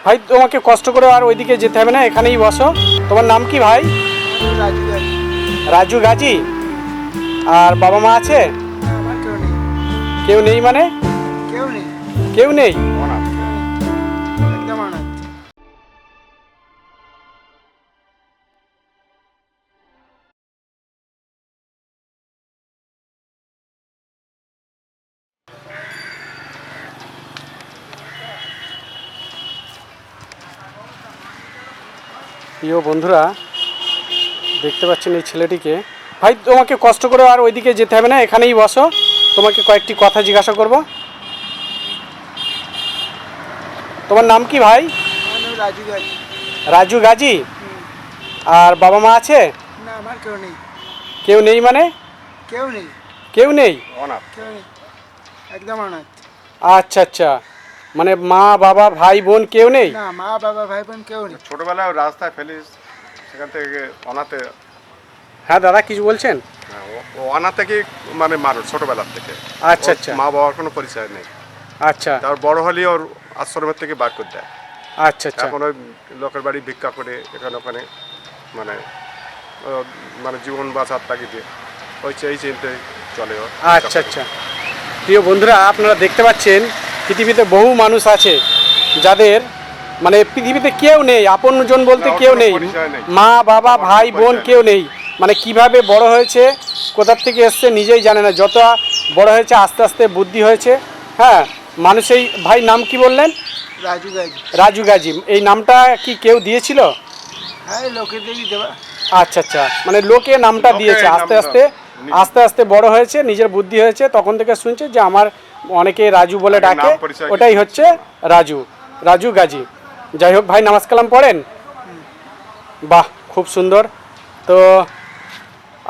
ভাই তোমাকে কষ্ট করে আর ওইদিকে যেতে হবে না, এখানেই বসো। তোমার নাম কি ভাই? রাজু গাজী। রাজু গাজী। আর বাবা মা আছে? আমার কেউ নেই। কেউ নেই মানে? কেউ নেই, কেউ নেই। একদম অনাথ। প্রিয় বন্ধুরা, দেখতে পাচ্ছেন এই ছেলেটিকে। ভাই তোমাকে কষ্ট করে আর ওইদিকে যেতে হবে না, এখানেই বসো। তোমাকে কয়েকটি কথা জিজ্ঞাসা করব। তোমার নাম কি ভাই? আমার নাম রাজু গাজী। রাজু গাজী। আর বাবা মা আছে? না, আমার কেউ নেই। কেউ নেই মানে? কেউ নেই, কেউ নেই। কেউ নেই, একদম অনাথ। আচ্ছা আচ্ছা, মানে মা বাবা ভাই বোন কেউ নেই? না, মা বাবা ভাই বোন কেউ নেই। ছোটবেলায় রাস্তায় ফেলিস, সেখান থেকে অনাথে। হ্যাঁ দাদা, কিছু বলছেন? হ্যাঁ, ও অনাথ থেকে মানে মানুষ ছোটবেলার থেকে। আচ্ছা ওর আচ্ছা মা বাবার কোনো পরিচয় নেই। আচ্ছা তার বড় হলেই ওর আশ্রমের থেকে বার করে দেয়। আচ্ছা আচ্ছা এখন ওই লোকের বাড়ি ভিক্ষা করে এখানে ওখানে মানে মানে জীবন বাঁচার তাগিদে ওই এই চিন্তে চলে ওর। আচ্ছা আচ্ছা। প্রিয় বন্ধুরা, আপনারা দেখতে পাচ্ছেন পৃথিবীতে বহু মানুষ আছে যাদের মানে পৃথিবীতে কেউ নেই, আপনজন বলতে না, ওর কেউ কোনো নেই। পরিচয় নেই। মা বাবা ওর ভাই কোনো বোন পরিচয় কেউ নেই। মানে কিভাবে বড় হয়েছে, কোথার থেকে এসছে নিজেই জানে না। যত বড় হয়েছে আস্তে আস্তে বুদ্ধি হয়েছে। হ্যাঁ, মানুষ এই ভাই নাম কি বললেন? রাজু গাজী। রাজু গাজী। এই নামটা কি কেউ দিয়েছিল? হ্যাঁ, লোকের দেখি দেবা। আচ্ছা আচ্ছা, মানে লোকে নামটা লোকে দিয়েছে। এই আস্তে নামটা আস্তে আস্তে আস্তে বড় হয়েছে, নিজের বুদ্ধি হয়েছে, তখন থেকে শুনছে যে আমার অনেকে রাজু বলে আগে ডাকে, নাম পরিচয় ওটাই কিছু হচ্ছে রাজু, রাজু গাজী। যাই হোক ভাই, নামাজ কালাম পড়েন? বাহ, খুব সুন্দর। তো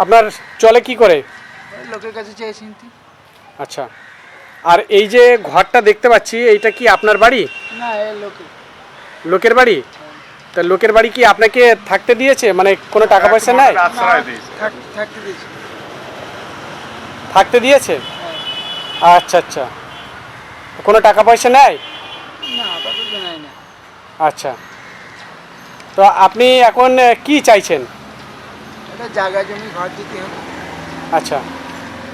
আপনার চলে কি করে? ওই লোকের কাছে চেয়েছি। আচ্ছা, আর এই যে ঘরটা দেখতে পাচ্ছি, এইটা কি আপনার বাড়ি? না, এ লোকে। লোকের বাড়ি? তা লোকের বাড়ি কি আপনাকে থাকতে দিয়েছে, মানে কোনো টাকা পয়সা নেয়? আশ্রয় দিয়েছে। থাকতে দিয়েছি। থাকতে দিয়েছে? হ্যাঁ। আচ্ছা আচ্ছা, কোনো টাকা পয়সা নেয়? না, আপাতত নাই না। আচ্ছা, তো আপনি এখন কি চাইছেন? এটা জায়গা জমি ঘর দিতে হবে। আচ্ছা,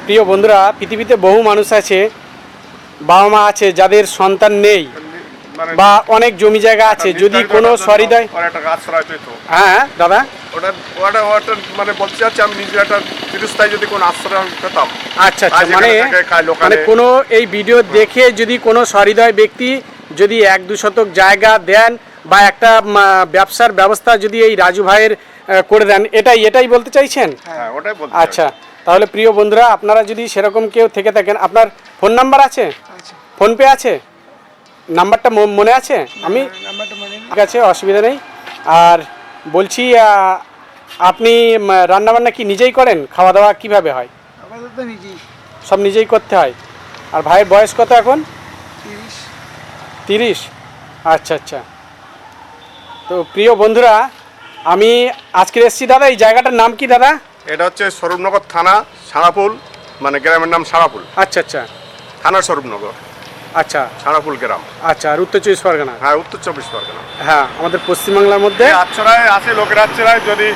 প্রিয় বন্ধুরা, পৃথিবীতে বহু মানুষ আছে, বাবা মা আছে যাদের সন্তান নেই, মানে বা অনেক জমি জায়গা আছে, যদি কোনো সহৃদয়। ওর একটা আশ্রয় পেত। হ্যাঁ দাদা। ওটা ওটা ওটা মানে বলতে চাচ্ছি, আমি নিজে একটা চিরস্থায়ী যদি কোনো আশ্রয় পেতাম। আচ্ছা আচ্ছা, আজ এখানে মানে থাকে, খায় লোকালে। মানে কোনো এই ভিডিও দেখে যদি কোনো সহৃদয় ব্যক্তি যদি 1-2 শতক জায়গা দেন বা একটা ব্যবসার ব্যবস্থা যদি এই রাজু ভাইয়ের করে দেন, এটাই বলতে চাইছেন? হ্যাঁ, ওটাই বলতে আচ্ছা, তাহলে প্রিয় বন্ধুরা, আপনারা যদি সেরকম কেউ থেকে থাকেন, আপনার ফোন নাম্বার আছে? আচ্ছা, ফোনপে আছে? নাম্বারটা মনে আছে? আমি নাম্বারটা মনে নেই। ঠিক আছে, অসুবিধা নেই। আর বলছি, আপনি রান্নাবান্না কি নিজেই করেন? খাওয়া দাওয়া কিভাবে হয়? আপাতত নিজেই। সব নিজেই করতে হয়। আর ভাইয়ের বয়স কত এখন? 30। 30? আচ্ছা আচ্ছা। তো প্রিয় বন্ধুরা, আমি আজকে এসেছি দাদা, এই জায়গাটার নাম কি দাদা? এটা হচ্ছে স্বরূপনগর থানা, সারাপুল, মানে গ্রামের নাম সারাপুল। আচ্ছা আচ্ছা থানা স্বরূপনগর, আচ্ছা সারাপুল গ্রাম। আচ্ছা। আর উত্তর 24 পরগনা? হ্যাঁ, উত্তর 24 পরগনা। হ্যাঁ, আমাদের পশ্চিমবাংলার মধ্যে। আচ্ছরায় আছে, লোকের আচ্ছরায় যদি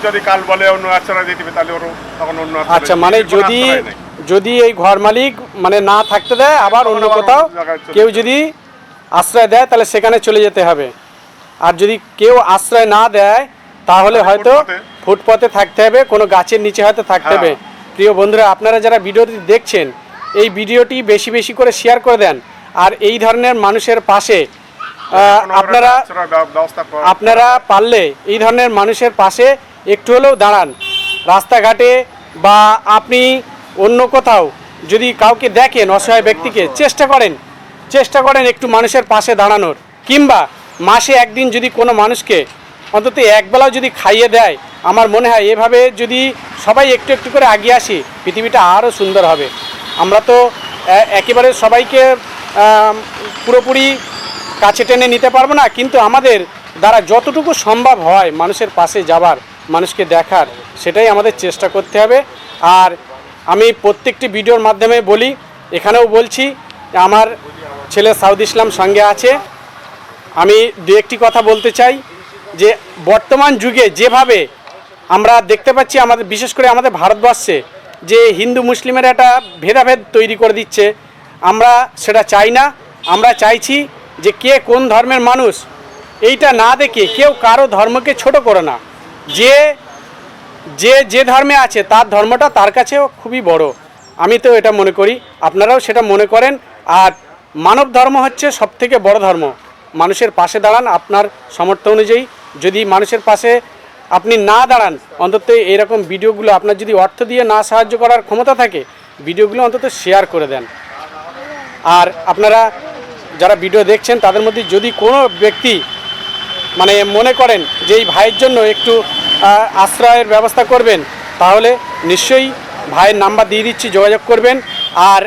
যদি কাল বলে অন্য আচ্ছরায় দিয়ে দিবে, তাহলে ওর তখন অন্য আচ্ছরায় আচ্ছা, দিয়ে মানে দিবে, কোনো যদি আশ্রয় নেই। যদি এই ঘর মালিক মানে না থাকতে দেয়, আবার অন্য কোথাও কেউ যদি আশ্রয় দেয়, তাহলে সেখানে চলে যেতে হবে। আর যদি কেউ আশ্রয় না দেয়, তাহলে হয়তো ফুটপথে থাকতে হবে, কোনো গাছের নিচে হয়তো থাকতে হবে। প্রিয় বন্ধুরা, আপনারা যারা ভিডিওটি দেখছেন, এই ভিডিওটি বেশি বেশি করে শেয়ার করে দেন। আর এই ধরনের মানুষের পাশে আপনারা পারলে এই ধরনের মানুষের পাশে একটু হলেও দাঁড়ান। রাস্তাঘাটে বা আপনি অন্য কোথাও যদি কাউকে দেখেন, অসহায় ব্যক্তিকে, চেষ্টা করেন একটু মানুষের পাশে দাঁড়ানোর। কিংবা মাসে একদিন যদি কোনো মানুষকে অন্তত একবেলাও যদি খাইয়ে দেয়, আমার মনে হয় এভাবে যদি সবাই একটু একটু করে এগিয়ে আসি, পৃথিবীটা আরও সুন্দর হবে। আমরা তো একেবারে সবাইকে পুরোপুরি কাছে টেনে নিতে পারবো না, কিন্তু আমাদের দ্বারা যতটুকু সম্ভব হয় মানুষের পাশে যাবার, মানুষকে দেখার, সেটাই আমাদের চেষ্টা করতে হবে। আর আমি প্রত্যেকটি ভিডিওর মাধ্যমে বলি, এখানেও বলছি, আমার ছেলে সাউদ ইসলাম সঙ্গে আছে। আমি দু একটি কথা বলতে চাই যে বর্তমান যুগে যেভাবে আমরা দেখতে পাচ্ছি আমাদের বিশেষ করে আমাদের ভারতবর্ষে যে হিন্দু মুসলিমের একটা ভেদাভেদ তৈরি করে দিচ্ছে, আমরা সেটা চাই না। আমরা চাইছি যে কে কোন ধর্মের মানুষ এইটা না দেখে কেউ কারো ধর্মকে ছোট করে না। যে যে যে ধর্মে আছে তার ধর্মটা তার কাছেও খুবই বড়, আমি তো এটা মনে করি, আপনারাও সেটা মনে করেন। আর মানব ধর্ম হচ্ছে সবথেকে বড় ধর্ম। মানুষের পাশে দাঁড়ান আপনার সামর্থ্য অনুযায়ী। যদি মানুষের পাশে আপনি না দাঁড়ান, অন্তত এরকম ভিডিওগুলো আপনার যদি অর্থ দিয়ে না সাহায্য করার ক্ষমতা থাকে, ভিডিওগুলো অন্তত শেয়ার করে দেন। আর আপনারা যারা ভিডিও দেখছেন তাদের মধ্যে যদি কোনো ব্যক্তি মানে মনে করেন যে এই ভাইয়ের জন্য একটু আশ্রয়ের ব্যবস্থা করবেন, তাহলে নিশ্চয়ই ভাইয়ের নাম্বার দিয়ে দিচ্ছি, যোগাযোগ করবেন। আর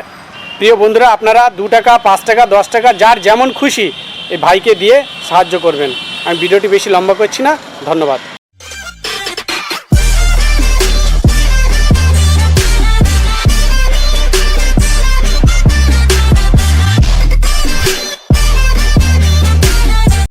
প্রিয় বন্ধুরা, আপনারা 2 টাকা 5 টাকা 10 টাকা যার যেমন খুশি এই ভাইকে দিয়ে সাহায্য করবেন। আমি ভিডিওটি বেশি লম্বা করছি না, ধন্যবাদ।